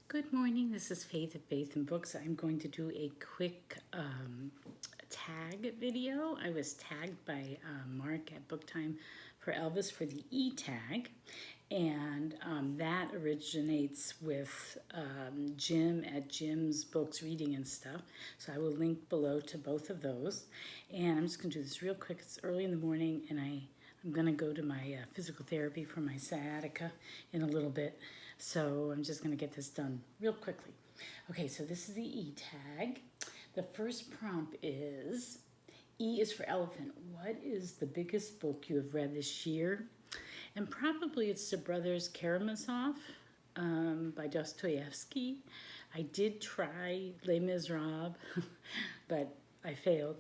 Good morning. This is Faith and Books. I'm going to do a quick tag video. I was tagged by Mark at Book Time for Elvis for the e-tag, and that originates with Jim at Jim's Books Reading and Stuff. So I will link below to both of those. And I'm just going to do this real quick. It's early in the morning, and I'm going to go to my physical therapy for my sciatica in a little bit. So I'm just going to get this done real quickly. Okay, so this is the e-tag. The first prompt is, E is for elephant. What is the biggest book you have read this year? And probably it's The Brothers Karamazov by Dostoevsky. I did try Les Miserables, but I failed.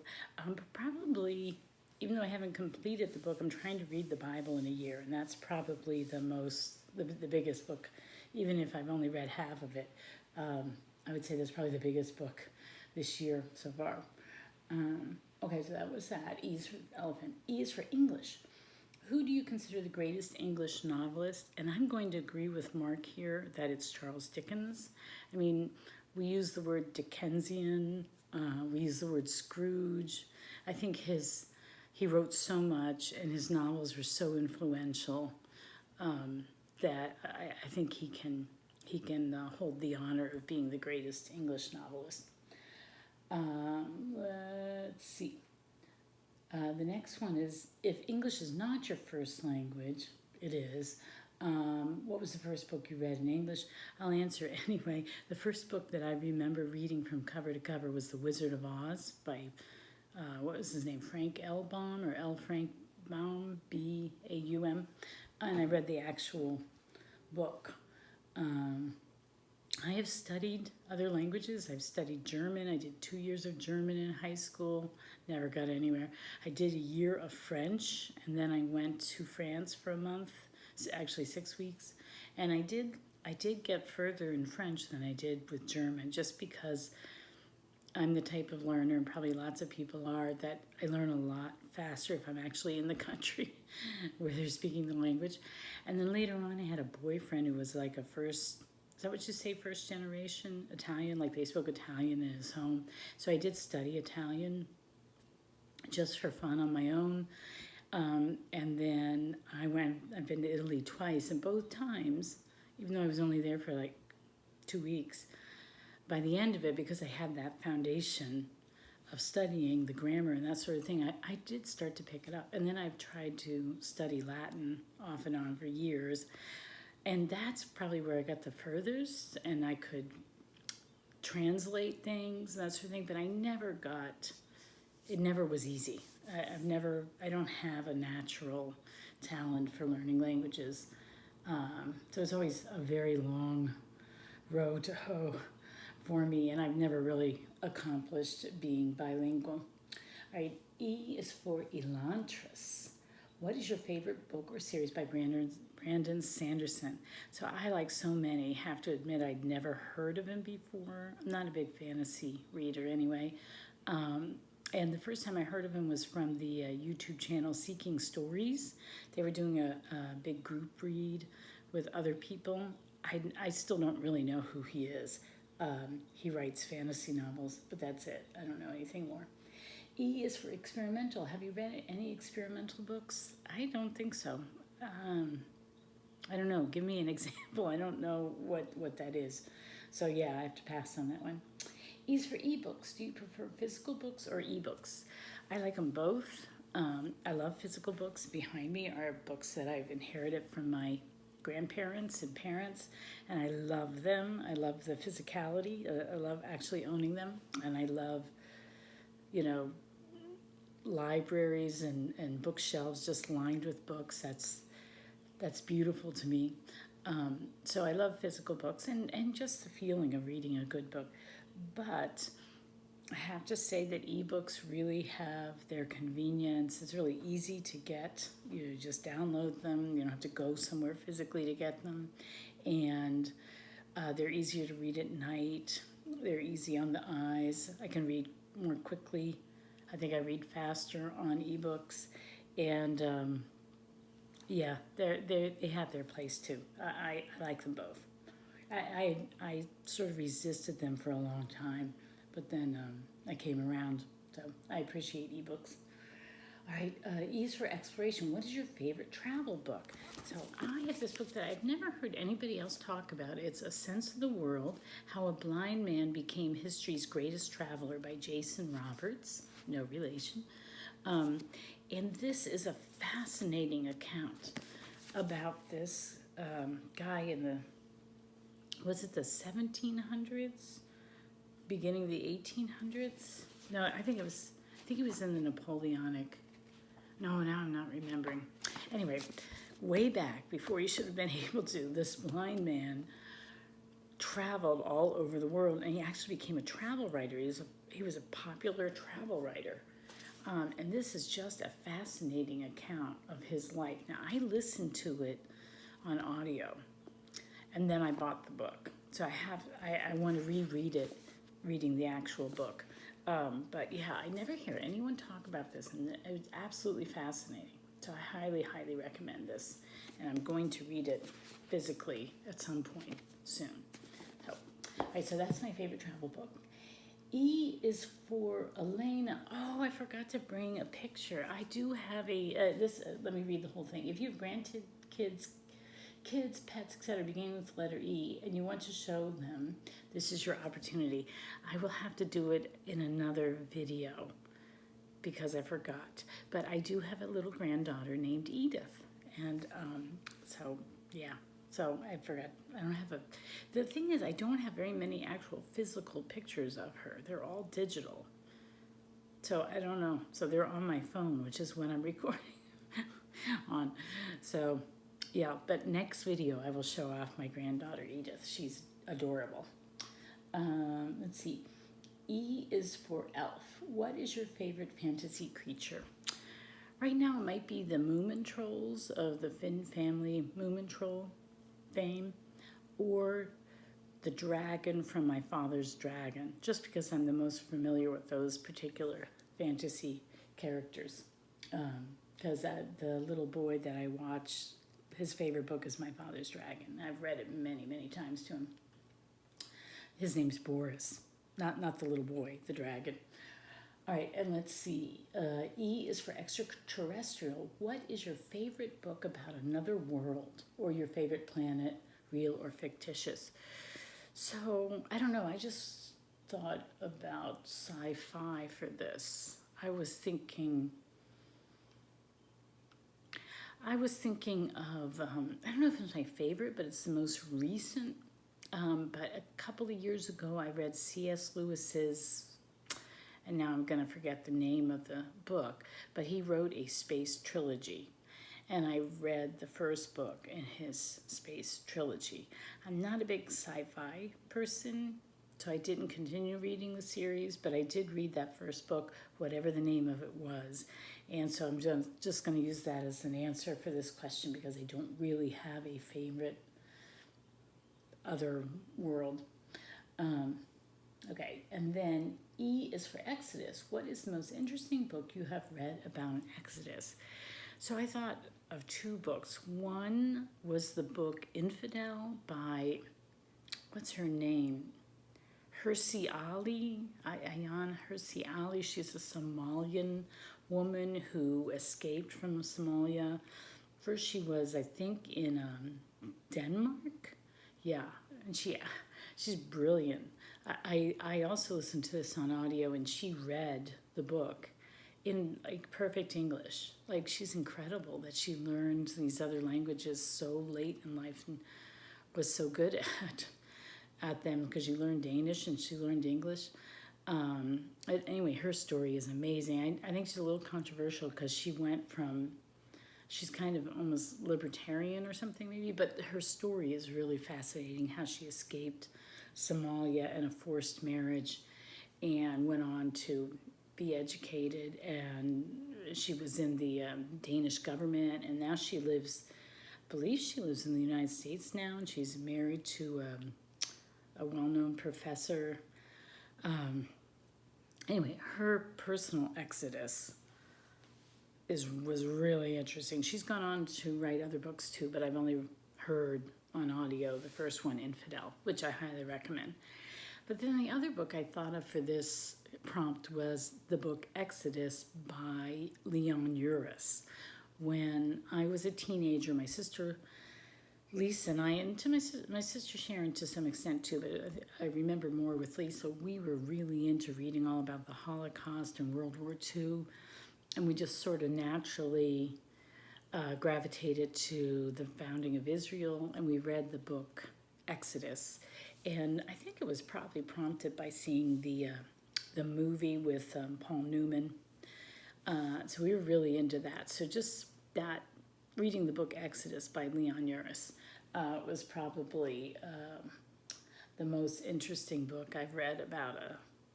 Probably, even though I haven't completed the book, I'm trying to read the Bible in a year, and that's probably the biggest book, even if I've only read half of it. I would say that's probably the biggest book this year so far. Okay, so that was that. E is for elephant. E is for English. Who do you consider the greatest English novelist? And I'm going to agree with Mark here that it's Charles Dickens. I mean, we use the word Dickensian. We use the word Scrooge. I think he wrote so much, and his novels were so influential that I think he can hold the honor of being the greatest English novelist. Let's see. The next one is, if English is not your first language, it is. What was the first book you read in English? I'll answer anyway. The first book that I remember reading from cover to cover was The Wizard of Oz by, what was his name, Frank L. Baum, or L. Frank Baum, B-A-U-M. And I read the actual book. I have studied other languages. I've studied German. I did 2 years of German in high school. Never got anywhere. I did a year of French, and then I went to France for a month, actually 6 weeks. And I did get further in French than I did with German, just because I'm the type of learner, and probably lots of people are, that I learn a lot faster if I'm actually in the country where they're speaking the language. And then later on, I had a boyfriend who was like is that what you say, first generation Italian? Like they spoke Italian in his home. So I did study Italian just for fun on my own. And then I've been to Italy twice, and both times, even though I was only there for like 2 weeks, by the end of it, because I had that foundation of studying the grammar and that sort of thing, I did start to pick it up. And then I've tried to study Latin off and on for years. And that's probably where I got the furthest, and I could translate things, that sort of thing, but it never was easy. I don't have a natural talent for learning languages. So it's always a very long road to hoe for me, and I've never really accomplished being bilingual. All right, E is for Elantris. What is your favorite book or series by Brandon Sanderson? So I, like so many, have to admit I'd never heard of him before. I'm not a big fantasy reader anyway. And the first time I heard of him was from the YouTube channel Seeking Stories. They were doing a big group read with other people. I still don't really know who he is. He writes fantasy novels, but that's it. I don't know anything more. E is for experimental. Have you read any experimental books? I don't think so. I don't know. Give me an example. I don't know what that is. So yeah, I have to pass on that one. E is for ebooks. Do you prefer physical books or ebooks? I like them both. I love physical books. Behind me are books that I've inherited from my grandparents and parents, and I love them. I love the physicality. I love actually owning them, and I love, libraries and bookshelves just lined with books. That's beautiful to me. So I love physical books and just the feeling of reading a good book. But I have to say that ebooks really have their convenience. It's really easy to get. You just download them. You don't have to go somewhere physically to get them. And they're easier to read at night. They're easy on the eyes. I can read more quickly. I think I read faster on ebooks. And yeah, they have their place too. I like them both. I sort of resisted them for a long time, but then I came around. So I appreciate ebooks. All right, E is for exploration. What is your favorite travel book? So I have this book that I've never heard anybody else talk about. It's A Sense of the World, How a Blind Man Became History's Greatest Traveler by Jason Roberts. No relation. And this is a fascinating account about this guy in the, was it the 1700s? Beginning of the 1800s? No, I think he was in the Napoleonic. No, now I'm not remembering. Anyway, way back before he should have been able to, this blind man traveled all over the world, and he actually became a travel writer. He was a popular travel writer. And this is just a fascinating account of his life. Now, I listened to it on audio, and then I bought the book. So I want to reread it, reading the actual book. But yeah, I never hear anyone talk about this, and it was absolutely fascinating. So I highly, highly recommend this, and I'm going to read it physically at some point soon. So, all right, so that's my favorite travel book. E is for Elene. Oh, I forgot to bring a picture. I do have let me read the whole thing. If you have grandkids, pets, etc., beginning with the letter E, and you want to show them, this is your opportunity. I will have to do it in another video because I forgot. But I do have a little granddaughter named Edith. And so, yeah. So I forgot. I don't have the thing is, I don't have very many actual physical pictures of her. They're all digital. So I don't know. So they're on my phone, which is what I'm recording on. So yeah, but next video I will show off my granddaughter Edith. She's adorable. Let's see. E is for elf. What is your favorite fantasy creature? Right now it might be the Moomin Trolls of the Finn family Moomin Troll fame, or the dragon from My Father's Dragon, just because I'm the most familiar with those particular fantasy characters. Because the little boy that I watch, his favorite book is My Father's Dragon. I've read it many, many times to him. His name's Boris, not the little boy, the dragon. All right, and let's see. E is for extraterrestrial. What is your favorite book about another world, or your favorite planet, real or fictitious? So, I don't know. I just thought about sci-fi for this. I was thinking of, I don't know if it's my favorite, but it's the most recent. But a couple of years ago, I read C.S. Lewis's, and now I'm going to forget the name of the book, but he wrote a space trilogy. And I read the first book in his space trilogy. I'm not a big sci-fi person, so I didn't continue reading the series, but I did read that first book, whatever the name of it was. And so I'm just going to use that as an answer for this question, because I don't really have a favorite other world. Okay, and then E is for Exodus. What is the most interesting book you have read about Exodus? So I thought of two books. One was the book Infidel by, what's her name? Hirsi Ali, Ayan Hirsi Ali. She's a Somalian woman who escaped from Somalia. First she was, I think, in Denmark. Yeah, and she's brilliant. I also listened to this on audio, and she read the book in like perfect English. Like, she's incredible that she learned these other languages so late in life and was so good at them, because you learned Danish and she learned English. Anyway, her story is amazing. I think she's a little controversial because she's kind of almost libertarian or something maybe, but her story is really fascinating, how she escaped Somalia in a forced marriage and went on to be educated, and she was in the Danish government, and now she lives, I believe she lives in the United States now, and she's married to a well-known professor. Anyway, her personal exodus was really interesting. She's gone on to write other books too, but I've only heard on audio, the first one, Infidel, which I highly recommend. But then the other book I thought of for this prompt was the book Exodus by Elantris. When I was a teenager, my sister Lisa and I, and to my sister Sharon to some extent too, but I remember more with Lisa, we were really into reading all about the Holocaust and World War II, and we just sort of naturally gravitated to the founding of Israel, and we read the book Exodus. And I think it was probably prompted by seeing the movie with Paul Newman. So we were really into that. So just that, reading the book Exodus by Elantris was probably the most interesting book I've read about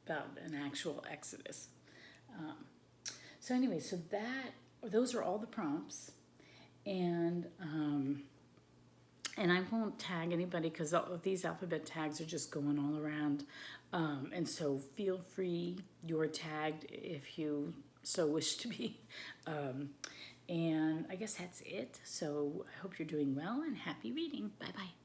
an actual Exodus. So anyway, those are all the prompts, and I won't tag anybody because these alphabet tags are just going all around. And so feel free, you're tagged if you so wish to be. And I guess that's it. So I hope you're doing well and happy reading. Bye-bye.